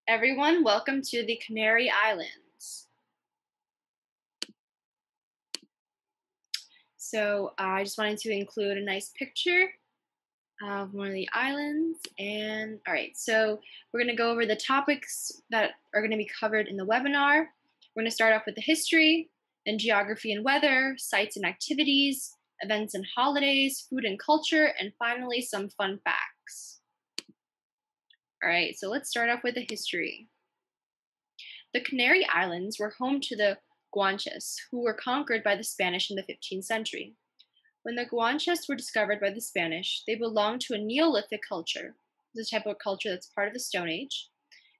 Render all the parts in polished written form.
Everyone, welcome to the Canary Islands. So I just wanted to include a nice picture of one of the islands. And all right, so we're going to go over the topics that are going to be covered in the webinar. We're going to start off with the history, then geography and weather, sites and activities, events and holidays, food and culture, and finally some fun facts. All right, so let's start off with the history. The Canary Islands were home to the Guanches, who were conquered by the Spanish in the 15th century. When the Guanches were discovered by the Spanish, they belonged to a Neolithic culture, the type of culture that's part of the Stone Age,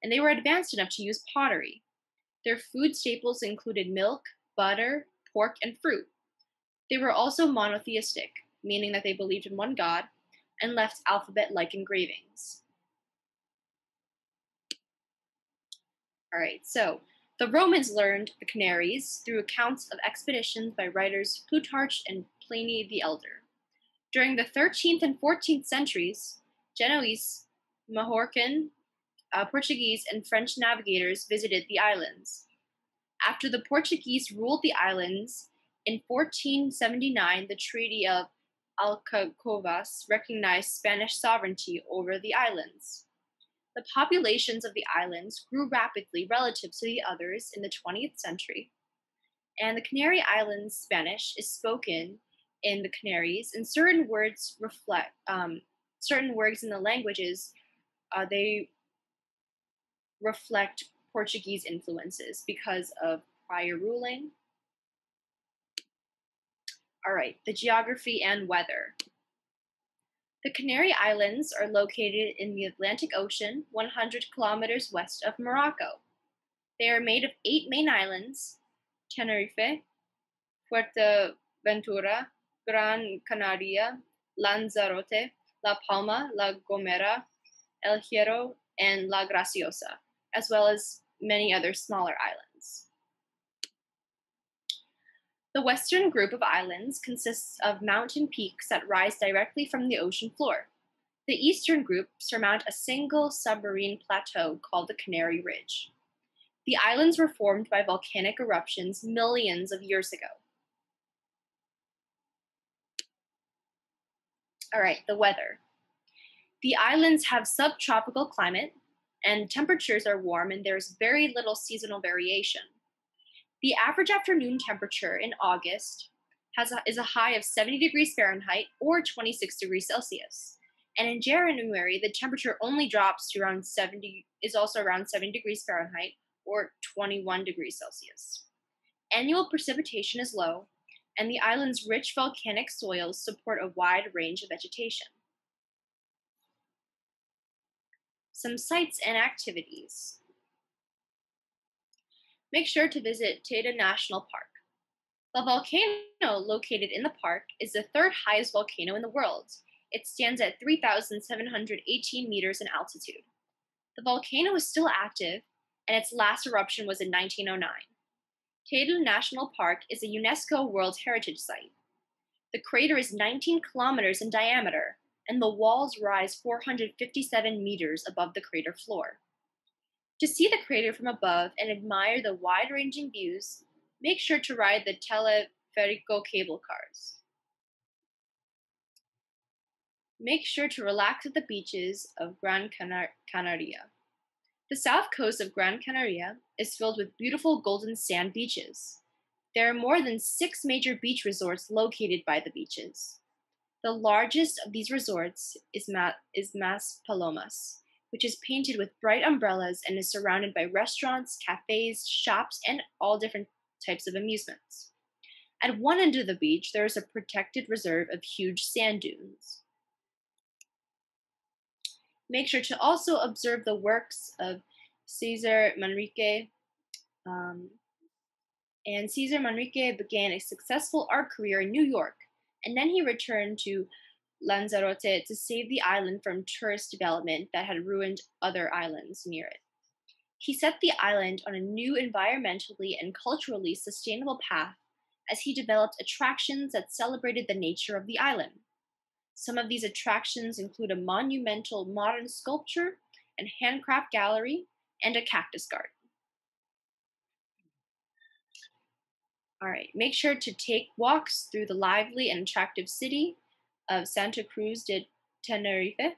and they were advanced enough to use pottery. Their food staples included milk, butter, pork, and fruit. They were also monotheistic, meaning that they believed in one god, and left alphabet-like engravings. All right, so the Romans learned the Canaries through accounts of expeditions by writers Plutarch and Pliny the Elder. During the 13th and 14th centuries, Genoese, Majorcan, Portuguese, and French navigators visited the islands. After the Portuguese ruled the islands, in 1479, the Treaty of Alcacovas recognized Spanish sovereignty over the islands. The populations of the islands grew rapidly relative to the others in the 20th century, and the Canary Islands Spanish is spoken in the Canaries, and certain words in the languages they reflect Portuguese influences because of prior ruling. All right, the geography and weather. The Canary Islands are located in the Atlantic Ocean, 100 kilometers west of Morocco. They are made of 8 main islands: Tenerife, Fuerteventura, Gran Canaria, Lanzarote, La Palma, La Gomera, El Hierro, and La Graciosa, as well as many other smaller islands. The western group of islands consists of mountain peaks that rise directly from the ocean floor. The eastern group surmount a single submarine plateau called the Canary Ridge. The islands were formed by volcanic eruptions millions of years ago. All right, the weather. The islands have subtropical climate, and temperatures are warm, and there's very little seasonal variation. The average afternoon temperature in August is a high of 70 degrees Fahrenheit or 26 degrees Celsius. And in January, the temperature only drops to around 70 degrees Fahrenheit or 21 degrees Celsius. Annual precipitation is low, and the island's rich volcanic soils support a wide range of vegetation. Some sites and activities. Make sure to visit Teide National Park. The volcano located in the park is the third highest volcano in the world. It stands at 3,718 meters in altitude. The volcano is still active, and its last eruption was in 1909. Teide National Park is a UNESCO World Heritage Site. The crater is 19 kilometers in diameter, and the walls rise 457 meters above the crater floor. To see the crater from above and admire the wide-ranging views, make sure to ride the Teleférico cable cars. Make sure to relax at the beaches of Gran Canaria. The south coast of Gran Canaria is filled with beautiful golden sand beaches. There are more than 6 major beach resorts located by the beaches. The largest of these resorts is Mas Palomas, which is painted with bright umbrellas and is surrounded by restaurants, cafes, shops, and all different types of amusements. At one end of the beach, there is a protected reserve of huge sand dunes. Make sure to also observe the works of Cesar Manrique. And Cesar Manrique began a successful art career in New York, and then he returned to Lanzarote to save the island from tourist development that had ruined other islands near it. He set the island on a new environmentally and culturally sustainable path as he developed attractions that celebrated the nature of the island. Some of these attractions include a monumental modern sculpture, and handcraft gallery, and a cactus garden. All right, make sure to take walks through the lively and attractive city of Santa Cruz de Tenerife.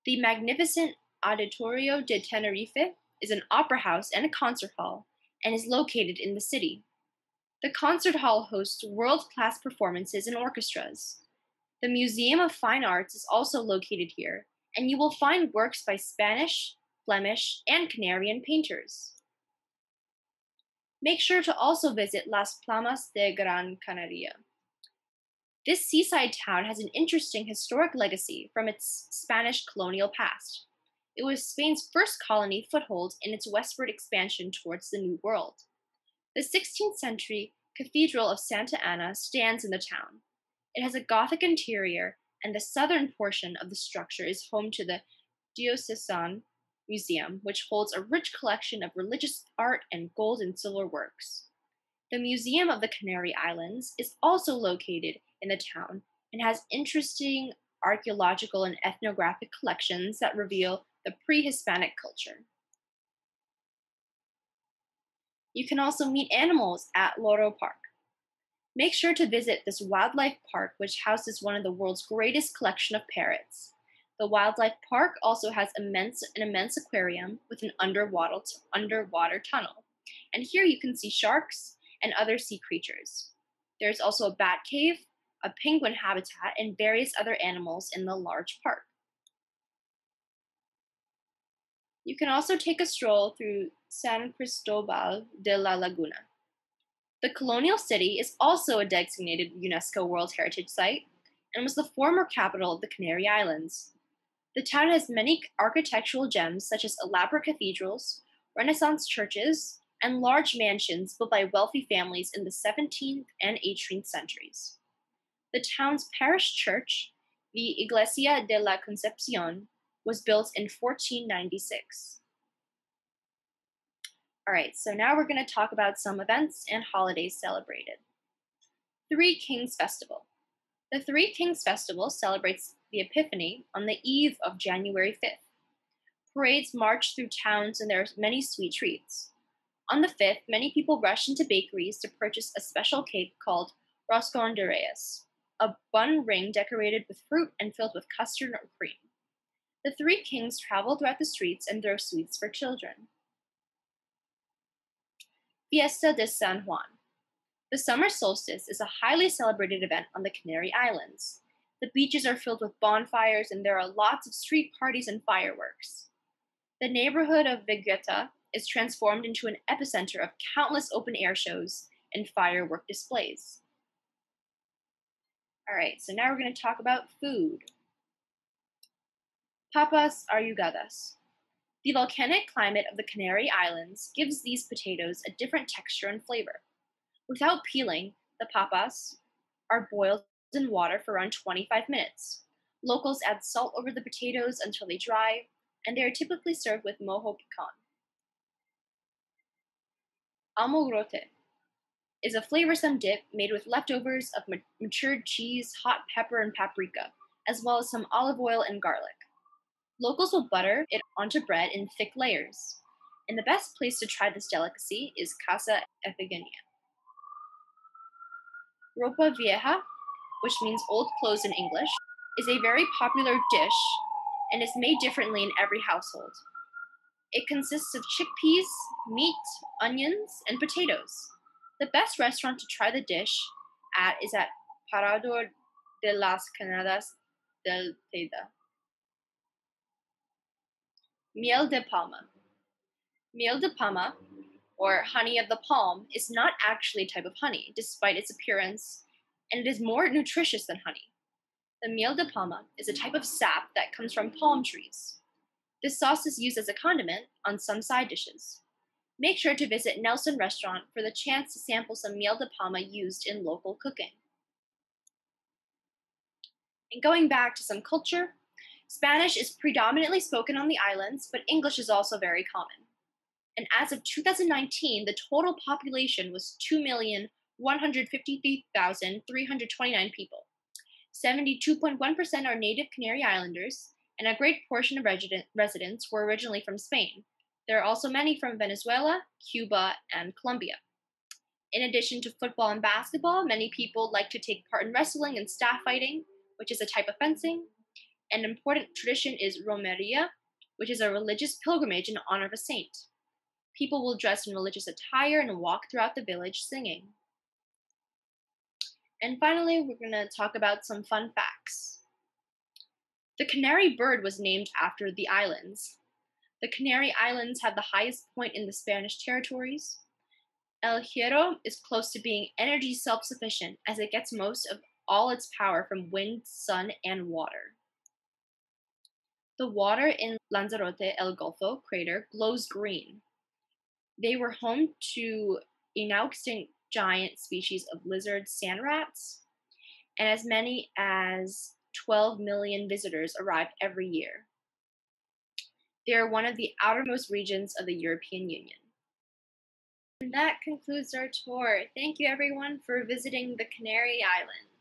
The magnificent Auditorio de Tenerife is an opera house and a concert hall and is located in the city. The concert hall hosts world-class performances and orchestras. The Museum of Fine Arts is also located here, and you will find works by Spanish, Flemish, and Canarian painters. Make sure to also visit Las Palmas de Gran Canaria. This seaside town has an interesting historic legacy from its Spanish colonial past. It was Spain's first colony foothold in its westward expansion towards the New World. The 16th century Cathedral of Santa Ana stands in the town. It has a Gothic interior, and the southern portion of the structure is home to the Diocesan Museum, which holds a rich collection of religious art and gold and silver works. The Museum of the Canary Islands is also located in the town and has interesting archaeological and ethnographic collections that reveal the pre-Hispanic culture. You can also meet animals at Loro Park. Make sure to visit this wildlife park, which houses one of the world's greatest collection of parrots. The wildlife park also has an immense aquarium with an underwater tunnel. And here you can see sharks and other sea creatures. There's also a bat cave, a penguin habitat, and various other animals in the large park. You can also take a stroll through San Cristobal de la Laguna. The colonial city is also a designated UNESCO World Heritage Site and was the former capital of the Canary Islands. The town has many architectural gems such as elaborate cathedrals, Renaissance churches, and large mansions built by wealthy families in the 17th and 18th centuries. The town's parish church, the Iglesia de la Concepcion, was built in 1496. All right, so now we're going to talk about some events and holidays celebrated. Three Kings Festival. The Three Kings Festival celebrates the Epiphany on the eve of January 5th. Parades march through towns and there are many sweet treats. On the 5th, many people rush into bakeries to purchase a special cake called Roscon de Reyes, a bun ring decorated with fruit and filled with custard or cream. The Three Kings travel throughout the streets and throw sweets for children. Fiesta de San Juan. The summer solstice is a highly celebrated event on the Canary Islands. The beaches are filled with bonfires and there are lots of street parties and fireworks. The neighborhood of Vegueta is transformed into an epicenter of countless open-air shows and firework displays. All right, so now we're going to talk about food. Papas arrugadas. The volcanic climate of the Canary Islands gives these potatoes a different texture and flavor. Without peeling, the papas are boiled in water for around 25 minutes. Locals add salt over the potatoes until they dry, and they are typically served with mojo pican. Almogrote is a flavorsome dip made with leftovers of matured cheese, hot pepper, and paprika, as well as some olive oil and garlic. Locals will butter it onto bread in thick layers, and the best place to try this delicacy is Casa Efigenia. Ropa vieja, which means old clothes in English, is a very popular dish and is made differently in every household. It consists of chickpeas, meat, onions, and potatoes. The best restaurant to try the dish at is at Parador de las Canadas del Teide. Miel de palma. Miel de palma, or honey of the palm, is not actually a type of honey, despite its appearance, and it is more nutritious than honey. The miel de palma is a type of sap that comes from palm trees. This sauce is used as a condiment on some side dishes. Make sure to visit Nelson Restaurant for the chance to sample some miel de palma used in local cooking. And going back to some culture, Spanish is predominantly spoken on the islands, but English is also very common. And as of 2019, the total population was 153,329 people. 72.1% are native Canary Islanders, and a great portion of residents were originally from Spain. There are also many from Venezuela, Cuba, and Colombia. In addition to football and basketball, many people like to take part in wrestling and staff fighting, which is a type of fencing. An important tradition is Romeria, which is a religious pilgrimage in honor of a saint. People will dress in religious attire and walk throughout the village singing. And finally, we're going to talk about some fun facts. The canary bird was named after the islands. The Canary Islands have the highest point in the Spanish territories. El Hierro is close to being energy self-sufficient as it gets most of all its power from wind, sun, and water. The water in Lanzarote El Golfo crater glows green. They were home to a now extinct giant species of lizard sand rats, and as many as 12 million visitors arrive every year. They are one of the outermost regions of the European Union. And that concludes our tour. Thank you everyone for visiting the Canary Islands.